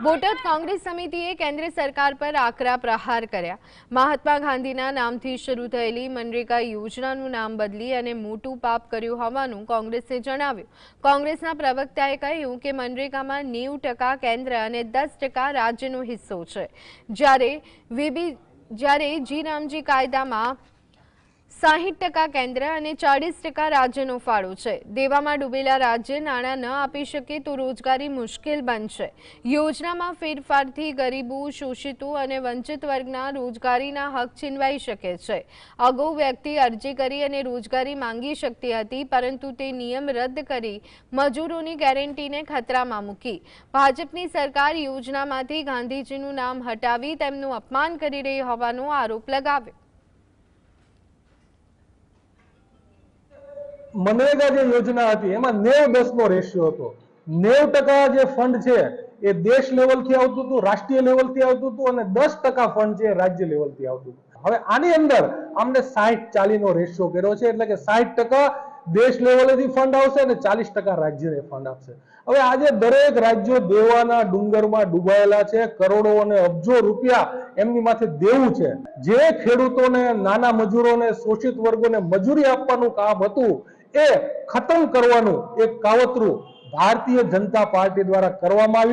બોટાદ કોંગ્રેસ સમિતિએ કેન્દ્ર સરકાર પર આકરા પ્રહાર કર્યા। મહાત્મા ગાંધીના નામથી શરૂ થયેલી મનરેગા યોજનાનું નામ બદલી અને મોટું પાપ કર્યું હોવાનું કોંગ્રેસે જણાવ્યું। કોંગ્રેસના પ્રવક્તાએ કહ્યું કે મનરેગામાં 90% કેન્દ્ર અને 10% રાજ્યનો હિસ્સો છે, જ્યારે જી રામજી કાયદામાં 60% કેન્દ્ર અને 40% રાજ્યનો ફાળો છે। દેવામાં ડૂબેલા રાજ્ય નાણાં ન આપી શકે તો રોજગારી મુશ્કેલ બનશે। યોજનામાં ફેરફારથી ગરીબો, શોષિતો અને વંચિત વર્ગના રોજગારીના હક છીનવાઈ શકે છે। અગાઉ વ્યક્તિ અરજી કરી અને રોજગારી માંગી શકતી હતી, પરંતુ તે નિયમ રદ કરી મજૂરોની ગેરંટીને ખતરામાં મૂકી। ભાજપની સરકાર યોજનામાંથી ગાંધીજીનું નામ હટાવી તેમનું અપમાન કરી રહી હોવાનો આરોપ લગાવ્યો। मनरेगा जो योजना थी एम 90-10 नो रेशियो હતો। 90% જે ફંડ છે એ દેશ લેવલથી આવતું હતું, રાષ્ટ્રીય લેવલથી આવતું હતું અને 10% ફંડ છે રાજ્ય લેવલથી આવતું હતું। હવે આની અંદર અમને 60-40 નો રેશિયો કર્યો છે, એટલે કે 60% દેશ લેવલેથી ફંડ આવશે અને 40% રાજ્યને ફંડ આપશે। હવે આજે દરેક રાજ્યો દેવાના ડુંગરમાં ડૂબાયેલા છે, કરોડો અને અબજો રૂપિયા એમની માથે દેવું છે। જે ખેડૂતોને, નાના મજૂરોને, શોષિત વર્ગોને મજૂરી આપવાનું કામ હતું એ ખતમ કરવાનું એક કાવતરું ભારતીય જનતા પાર્ટી દ્વારા કરવામાં આવ્યું।